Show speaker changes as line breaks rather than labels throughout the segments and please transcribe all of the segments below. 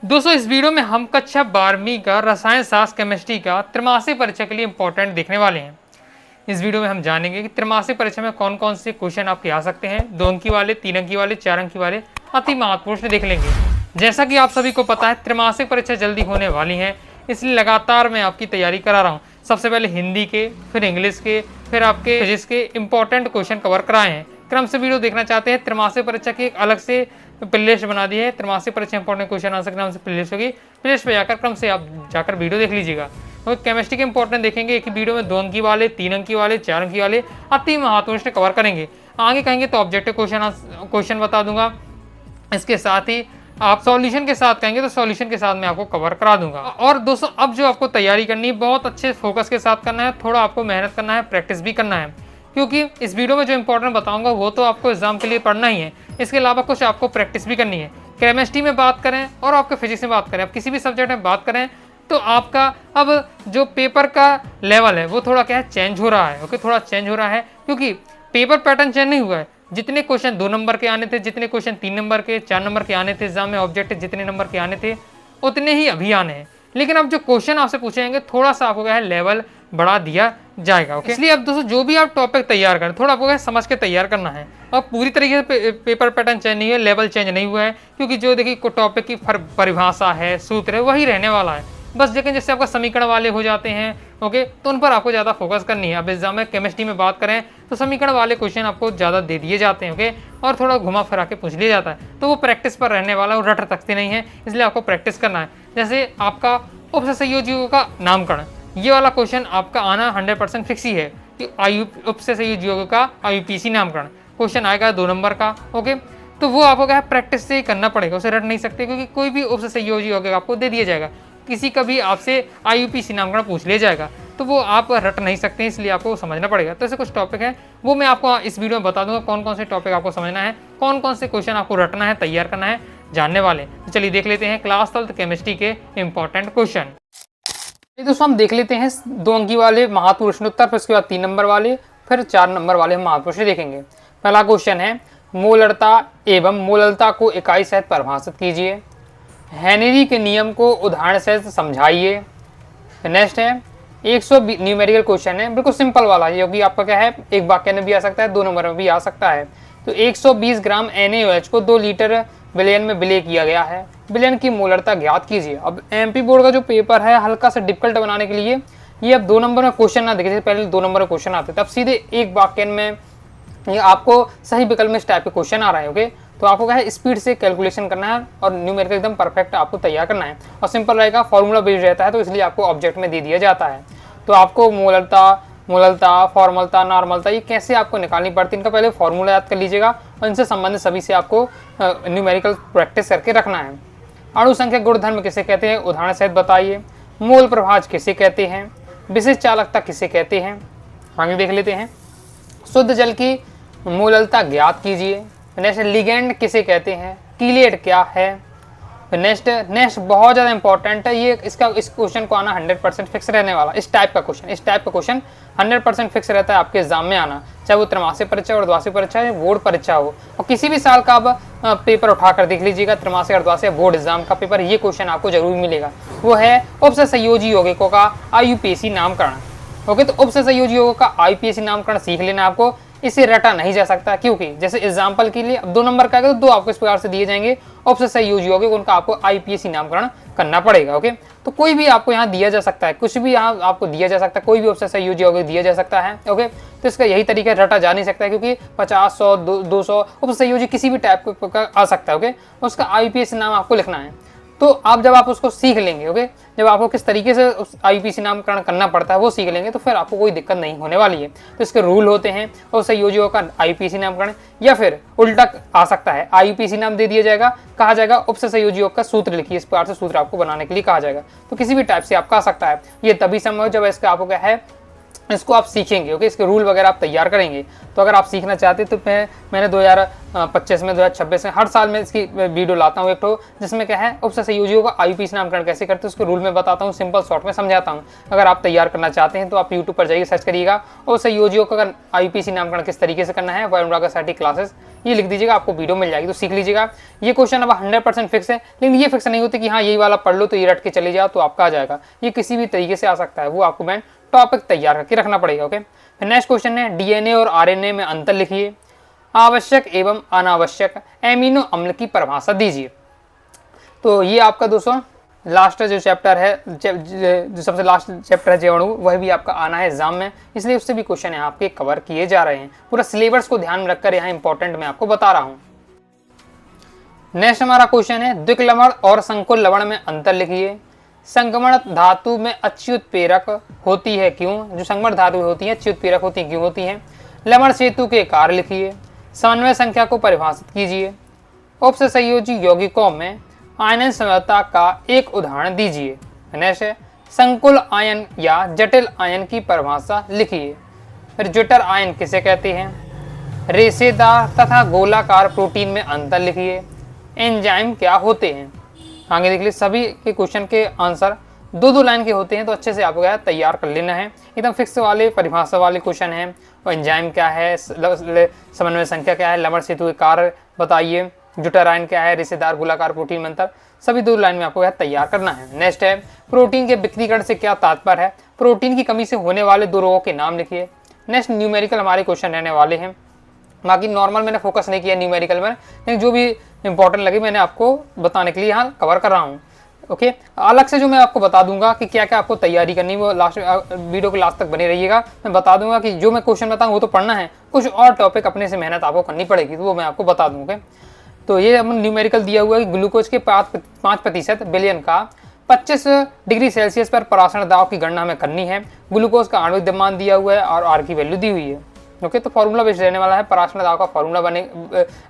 दोस्तों इस वीडियो में हम कक्षा 12वीं का रसायन शास्त्र केमिस्ट्री का त्रैमासिक परीक्षा के लिए इंपॉर्टेंट देखने वाले हैं। इस वीडियो में हम जानेंगे कि त्रैमासिक परीक्षा में कौन कौन से क्वेश्चन आपके आ सकते हैं। 2 अंकी वाले, 3 अंकी वाले, 4 अंकी वाले अति महत्वपूर्ण देख लेंगे। जैसा कि आप सभी को पता है त्रैमासिक परीक्षा जल्दी होने वाली है, इसलिए लगातार मैं आपकी तैयारी करा रहा हूँ। सबसे पहले हिंदी के, फिर इंग्लिश के, फिर आपके फिजिक्स के इंपॉर्टेंट क्वेश्चन कवर कराए हैं। क्रम से वीडियो देखना चाहते हैं त्रैमासिक परीक्षा की एक अलग से प्लेलिस्ट बना दी है। त्रैमासिक परीक्षा इंपॉर्टेंट क्वेश्चन आंसर नाम से प्लेलिस्ट होगी। प्लेलिस्ट पे जाकर क्रम से आप जाकर वीडियो देख लीजिएगा। तो केमिस्ट्री के इंपॉर्टेंट देखेंगे एक ही वीडियो में 2 अंकी वाले, 3 अंकी वाले, 4 अंकी वाले अति महत्वपूर्ण कवर करेंगे। आगे कहेंगे तो ऑब्जेक्टिव क्वेश्चन बता दूंगा। इसके साथ ही आप सॉल्यूशन के साथ कहेंगे तो सॉल्यूशन के साथ मैं आपको कवर करा दूंगा। और दोस्तों अब जो आपको तैयारी करनी है बहुत अच्छे फोकस के साथ करना है, थोड़ा आपको मेहनत करना है, प्रैक्टिस भी करना है, क्योंकि इस वीडियो में जो इंपॉर्टेंट बताऊंगा वो तो आपको एग्जाम के लिए पढ़ना ही है। इसके अलावा कुछ आपको प्रैक्टिस भी करनी है। केमिस्ट्री में बात करें और आपके फिजिक्स में बात करें, आप किसी भी सब्जेक्ट में बात करें तो आपका अब जो पेपर का लेवल है वो थोड़ा क्या है चेंज हो रहा है। ओके, थोड़ा चेंज हो रहा है क्योंकि पेपर पैटर्न चेंज नहीं हुआ है। जितने क्वेश्चन 2 नंबर के आने थे, जितने क्वेश्चन 3 नंबर के, 4 नंबर के आने थे एग्जाम में, ऑब्जेक्टिव जितने नंबर के आने थे उतने ही अभी आने हैं। लेकिन अब जो क्वेश्चन आपसे पूछे जाएंगे थोड़ा सा आपको क्या है लेवल बढ़ा दिया जाएगा। ओके, इसलिए अब दोस्तों जो भी आप टॉपिक तैयार करें थोड़ा आपको समझ के तैयार करना है। और पूरी तरीके से पेपर पैटर्न चेंज नहीं है, लेवल चेंज नहीं हुआ है, क्योंकि जो देखिए टॉपिक की परिभाषा है, सूत्र है, वही रहने वाला है बस। लेकिन जैसे आपका समीकरण वाले हो जाते हैं ओके, तो उन पर आपको ज़्यादा फोकस करनी है। अब एग्जाम में केमिस्ट्री में बात करें तो समीकरण वाले क्वेश्चन आपको ज़्यादा दे दिए जाते हैं ओके, और थोड़ा घुमा फिरा के पूछ लिया जाता है, तो वो प्रैक्टिस पर रहने वाला है, रट सकते नहीं है, इसलिए आपको प्रैक्टिस करना है। जैसे आपका उपसंयोजियों का नामकरण, ये वाला क्वेश्चन आपका आना 100% फिक्स ही है कि उपसंयोजियों का IUPAC नामकरण क्वेश्चन आएगा 2 नंबर का। ओके, तो वो आपको क्या है प्रैक्टिस से ही करना पड़ेगा, उसे रट नहीं सकते, क्योंकि कोई भी उपसंयोजी होगा आपको दे दिया जाएगा। किसी का भी आपसे IUPAC नामकरण पूछ लिया जाएगा तो वो आप रट नहीं सकते, इसलिए आपको समझना पड़ेगा। तो ऐसे कुछ टॉपिक है वो मैं आपको इस वीडियो में बता दूंगा कौन कौन से टॉपिक आपको समझना है, कौन कौन से क्वेश्चन आपको रटना है, तैयार करना है, जानने वाले। तो चलिए देख लेते हैं क्लास 12 केमिस्ट्री के इंपॉर्टेंट क्वेश्चन। दोस्तों हम देख लेते हैं 2 अंकी वाले महत्वपूर्ण प्रश्नोत्तर, फिर उसके बाद 3 नंबर वाले, फिर 4 नंबर वाले हम महत्वपूर्ण प्रश्न देखेंगे। पहला क्वेश्चन है मोलरता एवं मोललता को इकाई सहित परिभाषित कीजिए। हेनरी के नियम को उदाहरण सहित समझाइए। नेक्स्ट है 120 न्यूमेरिकल क्वेश्चन है, बिल्कुल सिंपल वाला, ये भी आपका क्या है एक वाक्य में भी आ सकता है, 2 नंबर में भी आ सकता है। तो 120 ग्राम NaOH को 2 लीटर विलयन में विलय किया गया है, विलयन की मोलरता ज्ञात कीजिए। अब MP बोर्ड का जो पेपर है हल्का सा डिफिकल्ट बनाने के लिए ये अब 2 नंबर में क्वेश्चन ना देखे, पहले 2 नंबर में क्वेश्चन आते थे, अब सीधे एक वाक्य में ये आपको सही विकल्प में इस टाइप के क्वेश्चन आ रहे हैं। ओके, तो आपको क्या है स्पीड से कैलकुलेशन करना है और न्यूमेरिकल एकदम परफेक्ट आपको तैयार करना है, और सिंपल रहेगा, फॉर्मूला बेस्ड रहता है, तो इसलिए आपको ऑब्जेक्ट में दे दिया जाता है। तो आपको मोललता, फॉर्मलता, नॉर्मलता ये कैसे आपको निकालनी पड़ती है, इनका पहले फॉर्मूला याद कर लीजिएगा और इनसे संबंधित सभी से आपको न्यूमेरिकल प्रैक्टिस करके रखना है। अणु संख्या गुणधर्म किसे कहते हैं, उदाहरण सहित बताइए। मोल प्रभाज किसे कहते हैं, विशिष्ट चालकता किसे कहते हैं। आगे देख लेते हैं शुद्ध जल की मोललता ज्ञात कीजिए। नेक्स्ट लिगेंड किसे कहते हैं, कीलेट क्या है। नेक्स्ट बहुत ज़्यादा इंपॉर्टेंट है ये, इस क्वेश्चन को आना 100% फिक्स रहने वाला, इस टाइप का क्वेश्चन 100% फिक्स रहता है आपके एग्जाम में आना, चाहे वो त्रैमासिक परीक्षा, अर्धवार्षिक परीक्षा या बोर्ड परीक्षा हो, और किसी भी साल का आप पेपर उठाकर देख लीजिएगा, त्रैमासिक, अर्धवार्षिक या बोर्ड एग्जाम का पेपर, ये क्वेश्चन आपको जरूर मिलेगा। वो है उपसंयोजी यौगिकों का IUPAC नामकरण। ओके, तो उपसंयोजी यौगिकों का IUPAC नामकरण सीख लेना आपको, इसे रटा नहीं जा सकता, क्योंकि जैसे एग्जाम्पल के लिए अब 2 नंबर का आएगा तो 2 आपको इस प्रकार से दिए जाएंगे, उपसंयोजी यौगिक उनका आपको IUPAC नामकरण करना पड़ेगा। ओके, तो कोई भी आपको यहाँ दिया जा सकता है, कुछ भी यहाँ आपको दिया जा सकता है, कोई भी उपसंयोजी यौगिक दिया जा सकता है। ओके, तो इसका यही तरीका रटा जा नहीं सकता है, क्योंकि 50, 100, 200 उपसंयोजी किसी भी टाइप का आ सकता है। ओके, उसका IUPAC नाम आपको लिखना है। तो आप जब आप उसको सीख लेंगे, ओके, जब आपको किस तरीके से उस IUPAC नामकरण करना पड़ता है वो सीख लेंगे, तो फिर आपको कोई दिक्कत नहीं होने वाली है। तो इसके रूल होते हैं उपसंयोजियों का IUPAC नामकरण, या फिर उल्टा आ सकता है IUPAC नाम दे दिया जाएगा, कहा जाएगा उपसंयोजियों का सूत्र लिखिए, इस प्रकार से सूत्र आपको बनाने के लिए कहा जाएगा। तो किसी भी टाइप से आपका आ सकता है, ये तभी संभव जब इसका आपको क्या है इसको आप सीखेंगे। ओके, इसके रूल वगैरह आप तैयार करेंगे। तो अगर आप सीखना चाहते हैं तो मैंने 2025 में 2026 में हर साल में इसकी वीडियो लाता हूँ एक तो, जिसमें क्या है उप संयोजियों का IUPAC नामकरण कैसे करते हैं उसके रूल में बताता हूँ, सिंपल शॉर्ट में समझाता हूँ। अगर आप तैयार करना चाहते हैं तो आप यूट्यूब पर जाइए, सर्च करिएगा और संयोजियों का IUPAC नामकरण किस तरीके से करना है, वायुमंडल साइंटिफिक क्लासेस, ये लिख दीजिएगा, आपको वीडियो मिल जाएगी, तो सीख लीजिएगा। ये क्वेश्चन अब 100% फिक्स है, लेकिन ये फिक्स नहीं होती कि हाँ यही वाला पढ़ लो तो ये रट के चले जाओ तो आपका आ जाएगा। ये किसी भी तरीके से आ सकता है, वो आपको मैं टॉपिक तैयार करके रखना पड़ेगा। ओके, फिर नेक्स्ट क्वेश्चन है DNA और RNA में अंतर लिखिए, आवश्यक एवं अनावश्यक एमिनो अम्ल की परिभाषा दीजिए। तो ये आपका दोस्तों लास्ट जो चैप्टर है, जो सबसे लास्ट चैप्टर है जीवाणु, वह भी आपका आना है एग्जाम में, इसलिए उससे भी क्वेश्चन यहाँ आपके कवर किए जा रहे हैं। पूरा सिलेबस को ध्यान में रखकर यहाँ इंपॉर्टेंट मैं आपको बता रहा हूँ। नेक्स्ट हमारा क्वेश्चन है द्विक लवण और संकुल लवण में अंतर लिखिए, संगमण धातु में अच्युतप्रेरक होती है क्यों, जो संगमण धातु होती है अच्युतप्रेरक होती है क्यों होती है, लवण सेतु के कार्य लिखिए, समन्वय संख्या को परिभाषित कीजिए, उपसंयोजी यौगिकों में आयन समता का एक उदाहरण दीजिए। नेक्स्ट है संकुल आयन या जटिल आयन की परिभाषा लिखिए। फिर जटिल आयन किसे कहते हैं, रेशेदार तथा गोलाकार प्रोटीन में अंतर लिखिए, एंजाइम क्या होते हैं। आगे देख लीजिए, सभी के क्वेश्चन के आंसर 2-2 लाइन के होते हैं, तो अच्छे से आपको तैयार कर लेना है। एकदम फिक्स वाले परिभाषा वाले क्वेश्चन हैं, और एंजाइम क्या है, समन्वय संख्या क्या है, लवण सेतु के कार्य बताइए, जुटारायन क्या है, रिश्तेदार गोलाकार प्रोटीन में अंतर, सभी 2 लाइन में आपको तैयार करना है। नेक्स्ट है प्रोटीन के विकृतीकरण से क्या तात्पर्य है, प्रोटीन की कमी से होने वाले 2 रोगों के नाम लिखिए। नेक्स्ट न्यूमेरिकल हमारे क्वेश्चन रहने वाले हैं, बाकी नॉर्मल मैंने फोकस नहीं किया न्यूमेरिकल में, लेकिन जो भी इंपॉर्टेंट लगे मैंने आपको बताने के लिए यहाँ कवर कर रहा हूँ। ओके, अलग से जो मैं आपको बता दूंगा कि क्या क्या आपको तैयारी करनी है, वो लास्ट वीडियो के लास्ट तक बने रहिएगा। मैं बता दूंगा कि जो मैं क्वेश्चन बताऊँ वो तो पढ़ना है, कुछ और टॉपिक अपने से मेहनत आपको करनी पड़ेगी, तो वो मैं आपको बता दूँगा। तो ये हम न्यूमेरिकल दिया हुआ है कि ग्लूकोज के 5% बिलियन का 25 डिग्री सेल्सियस पर परासरण दाब की गणना हमें करनी है। ग्लूकोज का आणविक द्रव्यमान दिया हुआ है और R की वैल्यू दी हुई है। ओके, तो फॉर्मूला बेस्ड रहने वाला है, परासरण दाब का फॉर्मूला बने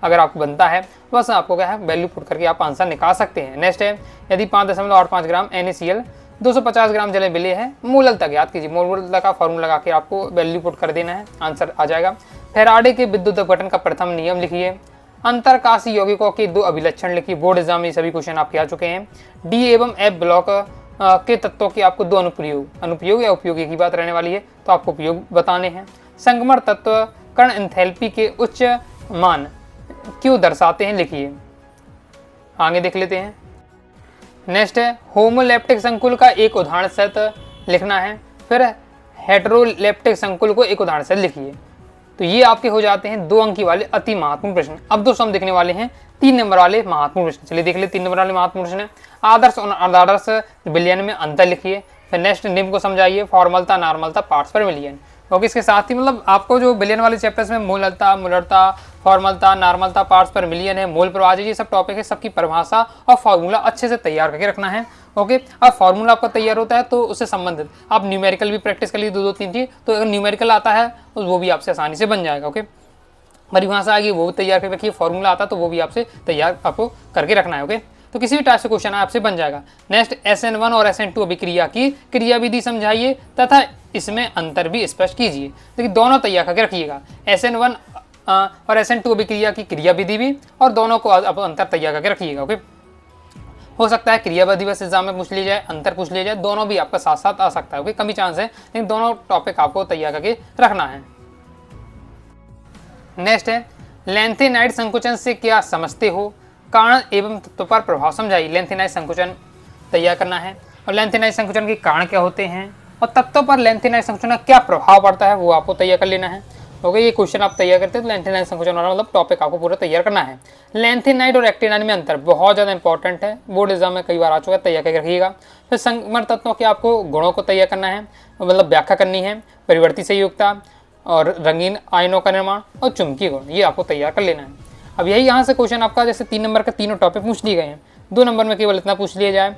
अगर आपको बनता है बस आपको क्या है वैल्यू पुट करके आप आंसर निकाल सकते हैं। नेक्स्ट है यदि 5.85 ग्राम NaCl 250 ग्राम जल मिले हैं, मूलतः ज्ञात कीजिए। मूलतः का फॉर्मूला लगा के आपको वैल्यू पुट कर देना है, आंसर आ जाएगा। फैराडे के विद्युत अपघटन का प्रथम नियम लिखिए, अंतरकाशी यौगिकों के 2 अभिलक्षण लिखिए। बोर्ड एग्जाम में सभी क्वेश्चन आपके आ चुके हैं। D एवं F ब्लॉक के तत्वों के आपको 2 अनुप्रयोग या उपयोगी की बात रहने वाली है, तो आपको उपयोग बताने हैं। संगमण तत्व कण एंथैल्पी के उच्च मान क्यों दर्शाते हैं, लिखिए। आगे देख लेते हैं। नेक्स्ट है होमोलैप्टिक संकुल का एक उदाहरण सहित लिखना है, फिर हेटेरोलैप्टिक संकुल को एक उदाहरण सहित लिखिए। तो ये आपके हो जाते हैं 2 अंक वाले अति महत्वपूर्ण प्रश्न। अब दोस्तों हम देखने वाले हैं 3 नंबर वाले महत्वपूर्ण प्रश्न। चलिए देख ले 3 नंबर वाले महत्वपूर्ण प्रश्न है। आदर्श और अनादर्श विलयन में अंतर लिखिए। फिर नेक्स्ट निम्न को समझाइए, फॉर्मलता नॉर्मलता पार्ट्स पर मिलियन। ओके, इसके साथ ही मतलब आपको जो बिलियन वाले चैप्टर्स में मूलता, मुलरता, फॉर्मलता, नॉर्मलता, पार्ट्स पर मिलियन है, मोल प्रवाह, ये सब टॉपिक है, सबकी परिभाषा और फॉर्मूला अच्छे से तैयार करके रखना है। ओके, अब फॉर्मूला आपका तैयार होता है तो उससे संबंधित आप न्यूमेरिकल भी प्रैक्टिस कर लीजिए 2-3 चीज, तो अगर न्यूमेरिकल आता है तो वो भी आपसे आसानी से बन जाएगा। ओके, परिभाषा आएगी वो भी तैयार करके रखिए, फॉर्मूला आता है तो वो भी आपसे तैयार आपको करके रखना है। ओके, तो किसी भी टाइप से क्वेश्चन आपसे बन जाएगा। नेक्स्ट SN1 और SN2 अभिक्रिया की क्रियाविधि समझाइए तथा इसमें अंतर भी स्पष्ट कीजिए। देखिए दोनों तैयार करके रखिएगा, SN1 और SN2 अभिक्रिया की क्रियाविधि भी, और दोनों को अंतर तैयार करके रखिएगा। ओके, हो सकता है क्रियाविधि बस एग्जाम में पूछ लिया जाए, अंतर पूछ लिया जाए, दोनों भी आपका साथ साथ आ सकता है। ओके, कम ही चांस है, लेकिन दोनों टॉपिक आपको तैयार करके रखना है। नेक्स्ट है लैंथेनाइड संकुचन से क्या समझते हो, कारण एवं तत्व पर प्रभाव समझाइए। लैंथेनाइड संकुचन तैयार करना है, और लैंथेनाइड संकुचन के कारण क्या होते हैं और तत्वों पर लैंथेनाइड संकुचन का क्या प्रभाव पड़ता है, वो आपको तैयार कर लेना है। ओके, ये क्वेश्चन आप तैयार करते हैं तो लैंथेनाइड संकुचन वाला मतलब टॉपिक आपको पूरा तैयार करना है। लैंथेनाइड और एक्टिनाइड में अंतर बहुत ज़्यादा इंपॉर्टेंट है, बोर्ड एग्जाम में कई बार आ चुका है, तैयार करके रखिएगा। फिर संगमण तत्वों के आपको गुणों को तैयार करना है, मतलब व्याख्या करनी है, परिवर्ती संयुक्ता और रंगीन आयनों का निर्माण और चुंबकीय गुण, ये आपको तैयार कर लेना है। अब यही यहाँ से क्वेश्चन आपका जैसे 3 नंबर का तीनों टॉपिक पूछ लिए गए हैं, 2 नंबर में केवल इतना पूछ लिया जाए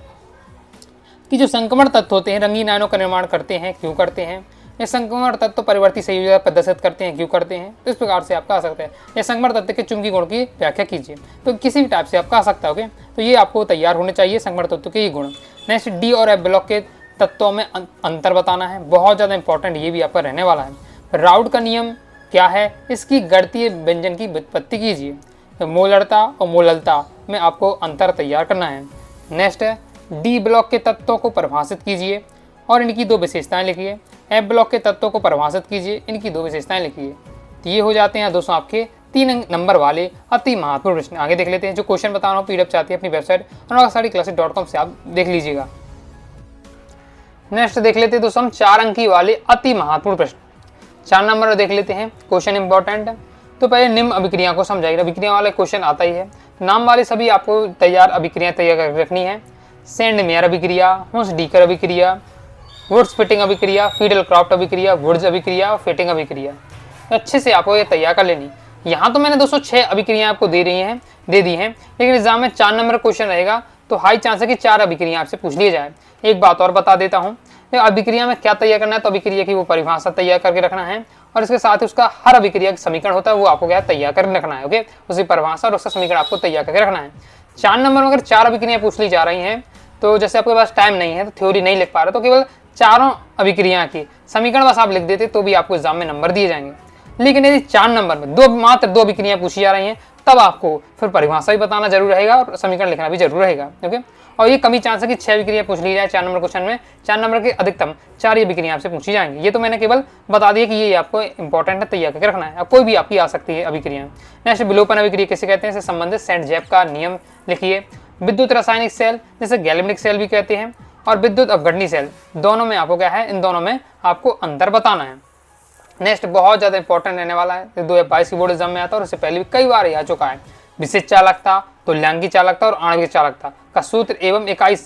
कि जो संक्रमण तत्व होते हैं रंगीन आयनों का निर्माण करते हैं, क्यों करते हैं, ये संक्रमण तत्व परिवर्ती संयोजन प्रदर्शित करते हैं, क्यों करते हैं, तो इस प्रकार से आपका आ सकता है। ये संक्रमण तत्व के चुंबकीय गुण की व्याख्या कीजिए, तो किसी भी टाइप से आपका आ सकता है। ओके, तो ये आपको तैयार होने चाहिए संक्रमण तत्व के ये गुण। नेक्स्ट D और F ब्लॉक के तत्वों में अंतर बताना है, बहुत ज़्यादा इंपॉर्टेंट ये भी आपका रहने वाला है। राउट का नियम क्या है, इसकी गणितीय व्यंजन की व्युत्पत्ति कीजिए। मोलरता और मोललता में आपको अंतर तैयार करना है। नेक्स्ट है डी ब्लॉक के तत्वों को परिभाषित कीजिए और इनकी 2 विशेषताएं लिखिए। एफ ब्लॉक के तत्वों को परिभाषित कीजिए, इनकी 2 विशेषताएं लिखिए। तो ये हो जाते हैं दोस्तों आपके 3 नंबर वाले अति महत्वपूर्ण प्रश्न। आगे देख लेते हैं। जो क्वेश्चन बता रहा हूँ पीडीएफ चाहती है अपनी वेबसाइट anuragstudyclasses.com से आप देख लीजिएगा। नेक्स्ट देख लेते हैं दोस्तों हम 4 अंकी वाले अति महत्वपूर्ण प्रश्न। 4 नंबर देख लेते हैं, क्वेश्चन इंपॉर्टेंट है। तो पहले निम्न अभिक्रिया को समझाइए। अभिक्रिया वाला क्वेश्चन आता ही है, नाम वाले सभी आपको तैयार अभिक्रिया तैयार कर रखनी है। सेंड मेयर अभिक्रिया, हुंस डीकर अभिक्रिया, वुड्स फिटिंग अभिक्रिया, फीडल क्राफ्ट अभिक्रिया, वुड्स अभिक्रिया और फिटिंग अभिक्रिया। अच्छे से आपको ये तैयार कर लेनी। यहाँ तो मैंने दोस्तों 6 अभिक्रिया आपको दे दी हैं, लेकिन एग्जाम में 4 नंबर क्वेश्चन रहेगा तो हाई चांस है कि 4 अभिक्रिया आपसे पूछ लिए जाए। एक बात और बता देता हूँ, अभिक्रिया में क्या तैयार करना है, तो अभिक्रिया की वो परिभाषा तैयार करके रखना है और इसके साथ ही उसका हर अभिक्रिया का समीकरण होता है वो आपको क्या तैयार करके रखना है। ओके, उसी परिभाषा और उसका समीकरण आपको तैयार करके रखना है। 4 नंबर में अगर 4 अभिक्रिया पूछ ली जा रही हैं तो जैसे आपके पास टाइम नहीं है तो थ्योरी नहीं लिख पा रहे तो केवल 4 अभिक्रिया की समीकरण बस आप लिख देते तो भी आपको एग्जाम में नंबर दिए जाएंगे। लेकिन यदि 4 नंबर में मात्र 2 अभिक्रिया पूछी जा रही हैं तब आपको फिर परिभाषा भी बताना जरूर रहेगा और समीकरण लिखना भी जरूर रहेगा। ओके, और ये कमी चांस है कि 6 अभिक्रिया पूछ ली जाए 4 नंबर क्वेश्चन में। 4 नंबर के अधिकतम 4 ही अभिक्रिया आपसे पूछी जाएंगी। ये तो मैंने केवल बता दिया कि ये आपको इंपॉर्टेंट है, तैयार करके रखना है। अब कोई भी आपकी आ सकती है अभिक्रिया। नेक्स्ट विलोपन अभिक्रिया किसे कहते हैं, इससे संबंधित सेंट जैप का नियम लिखिए। विद्युत रासायनिक सेल जिसे गैल्वेनिक सेल भी कहते हैं और विद्युत अपघटनी सेल, दोनों में आपको क्या है, इन दोनों में आपको अंतर बताना है। नेक्स्ट बहुत ज्यादा इंपॉर्टेंट रहने वाला है, 2022 की बोर्ड एग्जाम में आता है और उससे पहले भी कई बार आ चुका है। विशिष्ट चालकता, तुल्यांकी चालकता और आणविक चालकता का सूत्र एवं इकाई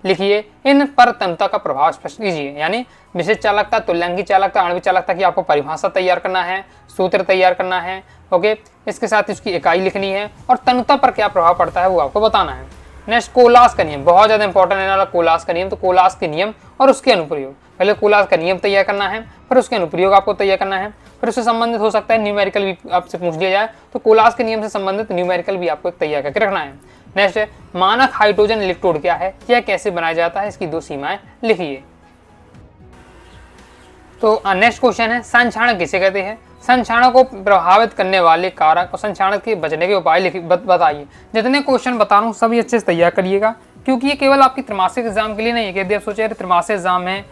लिखिए। इन पर तन्यता का प्रभाव स्पष्ट कीजिए। यानी विशिष्ट चालकता, तुल्यांकी चालकता, आणविक चालकता की आपको परिभाषा तैयार करना है, सूत्र तैयार करना है। ओके, इसके साथ इसकी इकाई लिखनी है और तन्यता पर क्या प्रभाव पड़ता है वो आपको बताना है। नेक्स्ट कोलास का नियम, बहुत ज्यादा इंपॉर्टेंट है कोलास का नियम। तो कोलास के नियम और उसके अनुप्रयोग, पहले कोलास का नियम तैयार करना है फिर उसके अनुप्रयोग आपको तैयार करना है। फिर उससे संबंधित हो सकता है न्यूमेरिकल भी आपसे पूछ लिया जाए तो कोलास के नियम से संबंधित न्यूमेरिकल भी आपको तैयार करके रखना है। नेक्स्ट है मानक हाइड्रोजन इलेक्ट्रोड क्या है, यह कैसे बनाया जाता है, इसकी 2 सीमाएं लिखिए। तो नेक्स्ट क्वेश्चन है संक्षारक किसे कहते हैं। संक्षारक को प्रभावित करने वाले कारक और संक्षारक के बचने के उपाय बताइए। जितने क्वेश्चन बता रहा हूँ सभी अच्छे से तैयार करिएगा क्योंकि ये केवल आपकी त्रैमासिक एग्जाम के लिए नहीं है कि यदि आप सोचे त्रैमासिक एग्जाम है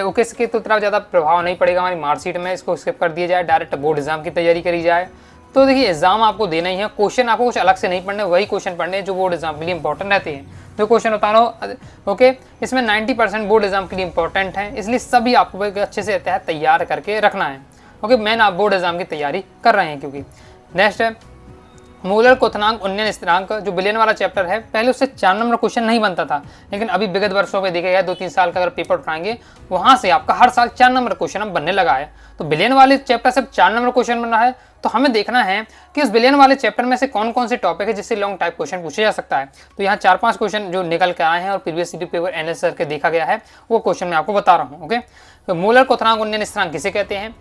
ओके इसके तो इतना ज़्यादा प्रभाव नहीं पड़ेगा हमारी मार्कशीट में, इसको स्किप कर दिया जाए, डायरेक्ट बोर्ड एग्जाम की तैयारी करी जाए। तो देखिए एग्जाम आपको देना ही है, क्वेश्चन आपको कुछ अलग से नहीं पढ़ने, वही क्वेश्चन पढ़ने जो बोर्ड एग्जाम के लिए इंपॉर्टेंट रहते हैं। जो क्वेश्चन बता रहा हूँ ओके इसमें 90% बोर्ड एग्जाम के लिए इंपॉर्टेंट है, इसलिए सभी आपको अच्छे से तैयार करके रखना है। ओके, मैन आप बोर्ड एग्जाम की तैयारी कर रहे हैं क्योंकि। नेक्स्ट है मूलर क्वथनांक उन्नयन स्थिरांक, जो बिलियन वाला चैप्टर है, पहले उससे 4 नंबर क्वेश्चन नहीं बनता था, लेकिन अभी विगत वर्षों में देखा गया 2-3 साल का अगर पेपर उठाएंगे वहां से आपका हर साल 4 नंबर क्वेश्चन अब बनने लगा है। तो बिलियन वाले चैप्टर से 4 नंबर क्वेश्चन बन रहा है तो हमें देखना है कि उस बिलियन वाले चैप्टर में से कौन कौन से टॉपिक है जिससे लॉन्ग टाइप क्वेश्चन पूछे जा सकता है। तो यहाँ 4-5 क्वेश्चन जो निकल के आए हैं और previous city paper NS sir के देखा गया है वो क्वेश्चन मैं आपको बता रहा हूँ। ओके, तो मूलर क्वथनांक उन्नयन स्थिरांक किसे कहते हैं,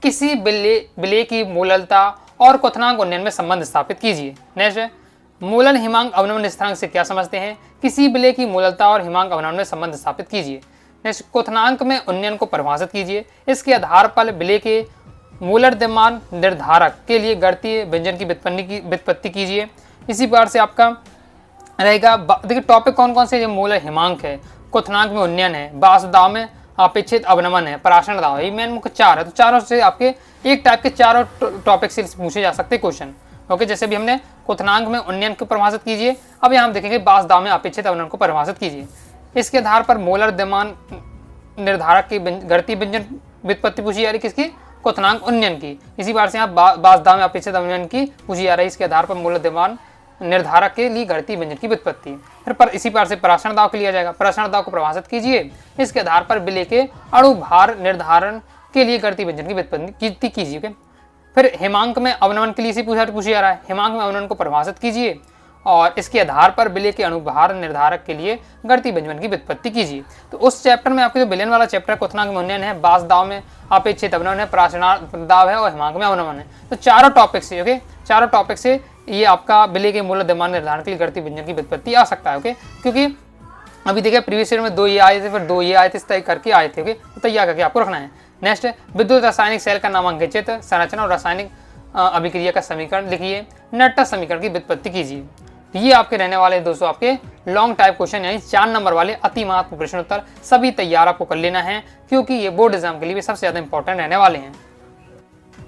किसी विलेय की मूललता और क्वथनांक उन्नयन में संबंध स्थापित कीजिए। नेक्स्ट है मूलन हिमांक अवनमन स्थिरांक से क्या समझते हैं, किसी विलेय की मूललता और हिमांक अवनमन में संबंध स्थापित कीजिए। नेक्स्ट क्वथनांक में उन्नयन को परिभाषित कीजिए, इसके आधार पर विलेय के मूलर्द्यमान निर्धारक के लिए गणितीय व्यंजन की व्युत्पत्ति कीजिए। इसी प्रकार से आपका रहेगा, देखिए टॉपिक कौन कौन से, मूलर हिमांक है, क्वथनांक में उन्नयन है, बास दाव में अपेक्षित अवनमन है, पराशरण दाव, ये मेन मुख्य 4 है। तो चारों से आपके एक टाइप के 4 टॉपिक से पूछे जा सकते क्वेश्चन। ओके, जैसे भी हमने क्वथनांक में उन्नयन को परिभाषित कीजिए, अब यहाँ हम देखेंगे बास दाव में अपेक्षित अवनमन को परिभाषित कीजिए। इसके आधार पर मूलर्द्यमान निर्धारक की गणितीय व्यंजन व्युत्पत्ति पूछी जा रही, किसकी, क्वथनांक उन्नयन की। इसी बार से यहाँ बास दाव में अपेक्षित अवनमन की पूछी जा रही, इसके आधार पर मूलर्द्यमान निर्धारक के लिए गणितीय व्यंजन की व्युत्पत्ति। फिर पर इसी प्रकार से पराशरण दाव के लिया जाएगा, पराशरण दाव को परिभाषित कीजिए, इसके आधार पर विलेय के अणु भार निर्धारण के लिए गणितीय व्यंजन की व्युत्पत्ति कीजिए। फिर हिमांक में अवनमन के लिए इसी पूछा जा रहा है, हिमांक में अवनमन को परिभाषित कीजिए और इसके आधार पर विलेय के अणुभार निर्धारक के लिए गणितीय व्यंजन की व्युत्पत्ति कीजिए। तो उस चैप्टर में आपके जो विलेयन वाला चैप्टर क्वथनांक में उन्नयन है, बास दाव में अपेक्षित अवनमन है, पराशरण दाव है और हिमांक में अवनमन है। तो चारों टॉपिक से ओके, चारों टॉपिक से ये आपका विलेय के मूलर्द्यमान निर्धारण के लिए गणितीय व्यंजन की व्युत्पत्ति आ सकता है। ओके, क्योंकि अभी देखिए प्रीवियस ईयर में 2 ये आए थे, फिर 2 ये आए थे, इस तरह करके आए थे। ओके, तो तैयार करके आपको रखना है। नेक्स्ट, विद्युत रासायनिक सेल का नामांकित संरचना और रासायनिक अभिक्रिया का समीकरण लिखिए, नट्टा समीकरण की व्युत्पत्ति कीजिए। तो ये आपके रहने वाले दोस्तों आपके लॉन्ग टाइप क्वेश्चन, यानी 4 नंबर वाले अति महत्वपूर्ण प्रश्न उत्तर सभी तैयार आपको कर लेना है, क्योंकि ये बोर्ड एग्जाम के लिए भी सबसे ज्यादा इंपॉर्टेंट रहने वाले हैं।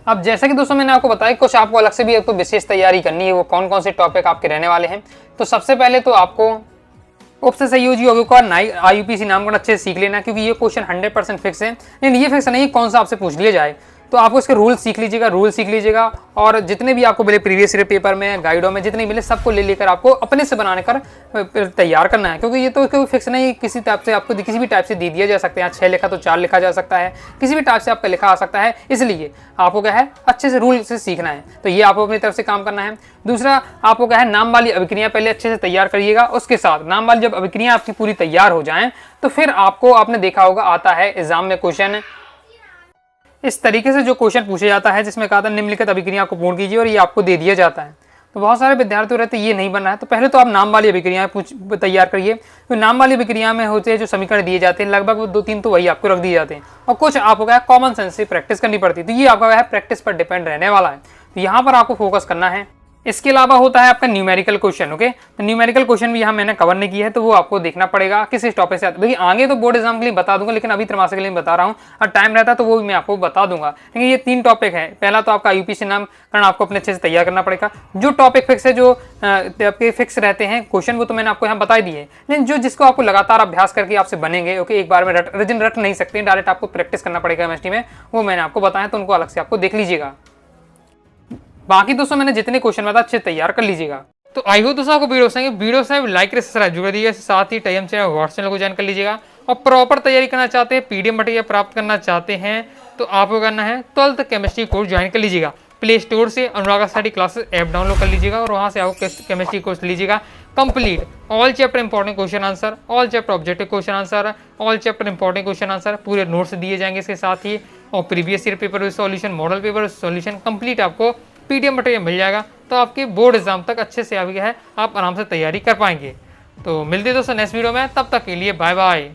अब जैसा कि दोस्तों मैंने आपको बताया, कुछ आपको अलग से भी आपको विशेष तैयारी करनी है। वो कौन कौन से टॉपिक आपके रहने वाले हैं, तो सबसे पहले तो आपको उपसंयोजी यौगिकों का IUPAC नामकरण अच्छे से सीख लेना, क्योंकि ये क्वेश्चन 100% फिक्स है। लेकिन ये फिक्स नहीं कौन सा आपसे पूछ लिया जाए, तो आपको इसके रूल सीख लीजिएगा, और जितने भी आपको मिले प्रीवियस ईयर पेपर में, गाइडों में जितने मिले सबको ले लेकर आपको अपने से बनाने कर तैयार करना है, क्योंकि ये तो कोई फिक्स नहीं, किसी टाइप से आपको किसी भी टाइप से दे दिया जा सकता है। 6 लिखा तो 4 लिखा जा सकता है, किसी भी टाइप से आपका लिखा आ सकता है। इसलिए आपको क्या है, अच्छे से रूल से सीखना है, तो ये आपको अपनी तरफ से काम करना है। दूसरा, आपको क्या है, नाम वाली अभिक्रिया पहले अच्छे से तैयार करिएगा। उसके साथ नाम वाली जब अभिक्रिया आपकी पूरी तैयार हो जाए, तो फिर आपको, आपने देखा होगा आता है एग्जाम में क्वेश्चन इस तरीके से जो क्वेश्चन पूछा जाता है, जिसमें कहा था निम्नलिखित अभिक्रिया को पूर्ण कीजिए, और ये आपको दे दिया जाता है। तो बहुत सारे विद्यार्थी रहते ये नहीं बन रहा है, तो पहले तो आप नाम वाली अभिक्रियाएं तैयार करिए। तो नाम वाली अभिक्रिया में होते हैं जो समीकरण दिए जाते हैं, लगभग 2-3 तो वही आपको रख दिए जाते हैं, और कुछ आपको क्या कॉमन सेंस से प्रैक्टिस करनी पड़ती है। तो ये आपका है प्रैक्टिस पर डिपेंड रहने वाला है, तो यहाँ पर आपको फोकस करना है। इसके अलावा होता है आपका न्यूमेरिकल क्वेश्चन। ओके, तो न्यूमेरिकल क्वेश्चन भी यहाँ मैंने कवर नहीं किया है, तो वो आपको देखना पड़ेगा किस टॉपिक से आता है। देखिए आगे तो बोर्ड एग्जाम के लिए बता दूंगा, लेकिन अभी त्रैमासिक के लिए बता रहा हूँ, और टाइम रहता तो वो भी मैं आपको बता दूंगा। लेकिन ये 3 टॉपिक है। पहला तो आपका IUPAC नामकरण आपको अपने अच्छे से तैयार करना पड़ेगा। जो टॉपिक फिक्स है, जो आपके फिक्स रहते हैं क्वेश्चन, वो तो मैंने आपको यहाँ बता दिए, लेकिन जिसको आपको लगातार अभ्यास करके आपसे बनेंगे। ओके, एक बार में रट नहीं सकते, डायरेक्ट आपको प्रैक्टिस करना पड़ेगा केमिस्ट्री में, वो मैंने आपको बताया, तो उनको अलग से आपको देख लीजिएगा। बाकी दोस्तों मैंने जितने क्वेश्चन बताया अच्छे तैयार कर लीजिएगा। तो आई होप दोस्तों आपको वीडियो से लाइक कर सब्सक्राइब जरूर दीजिएगा, साथ ही टाइम चैनल व्हाट्सएप चैनल को ज्वाइन कर लीजिएगा। और प्रॉपर तैयारी करना चाहते हैं, PDF मटेरियल प्राप्त करना चाहते हैं, तो आपको करना है 12th केमिस्ट्री कोर्स ज्वाइन कर लीजिएगा। प्ले स्टोर से अनुराग स्टडी क्लासेस ऐप डाउनलोड कर लीजिएगा, और वहाँ से आपको केमिस्ट्री कोर्स लीजिएगा complete. All chapter important question answer, all chapter objective question answer, all chapter important question answer, पूरे नोट्स दिए जाएंगे इसके साथ ही, और previous year paper solution, model paper solution complete आपको PDF मटेरियल मिल जाएगा। तो आपके बोर्ड एग्जाम तक अच्छे से आ गया है, आप आराम से तैयारी कर पाएंगे। तो मिलते दोस्तों नेक्स्ट वीडियो में, तब तक के लिए बाय बाय।